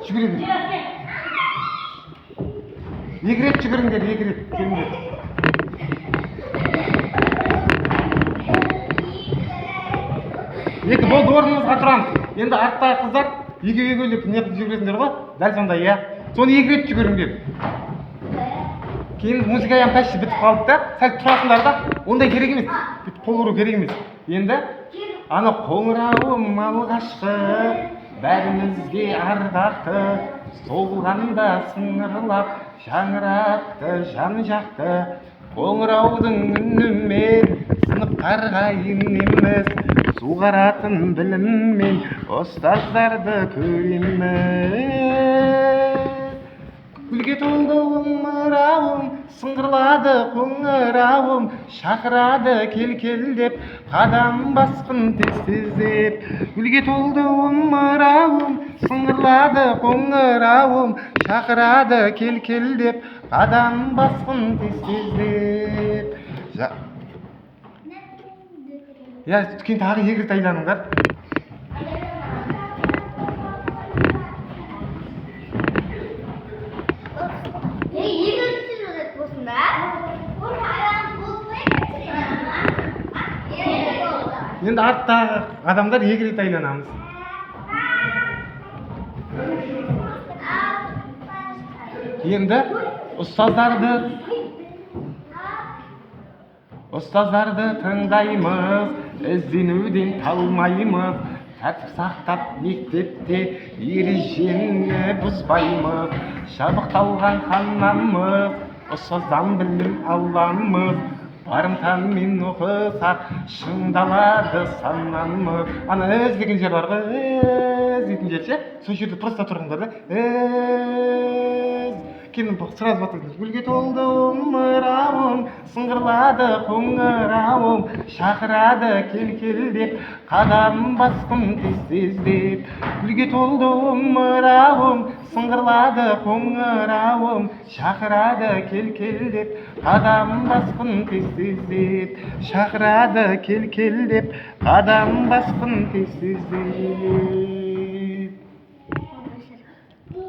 жүгіріңдер. Екі рет жүгіріңдер, екі рет. Келіңдер. Екі болды, орныңызға тұрамыз. Енді арттағы қыздар екеулеп неғып жүгіресіңдер ғой? Дәл сондай, иә. Соны екі рет жүгіріңдер. Кейін музыкаям почти бітіп қалды да, сәл тұрасыңдар да, ондай керек емес. Бүйтіп қол ұру керек емес. Енді ана қоңырауым алғашқы, бәрімізге ардақты, соғылғанда сыңғырлап, жаңғыратты, жан жақты. Қоңыраудың үнімен сыныптарға енеміз, суғаратын біліммен ұстаздарды көреміз. Гүлге толды ымырауым, сыңғырлады қоңырауым, шақырады кел-кел деп, қадам басқын тез-тез деп. Гүлге толды ымырауым, сыңғырлады қоңырауым, шақырады кел-кел деп, қадам басқын тез-тез деп. Я, кейін тағы екі рет айланыңдар. Енді арттағы адамдар екі рет айланамыз. Енді ұстаздарды тыңдаймыз, ізденуден талмаймыз, тәртіп сақтап мектепте ережені бұзбаймыз. Жабықталған қанамыз, ұстаздан білім аламыз, барымтамен оқысақ шыңдалады санамыз. Ана «өз» деген жер бар ғой, «өз» дейтін жер ше, сол жерде просто тұрыңдар да, «өз». Кейін сразу батырдыңыз. Гүлге толды ымырауым, сыңғырлады қоңырауым, шақырады кел-кел деп, қадам басқым тез-тез деп. Гүлге толды ымырауым, сыңғырлады қоңырауым, шақырады кел-кел деп, қадам басқын тез-тез деп. Шақырады кел-кел деп, қадам басқын тез-тез деп.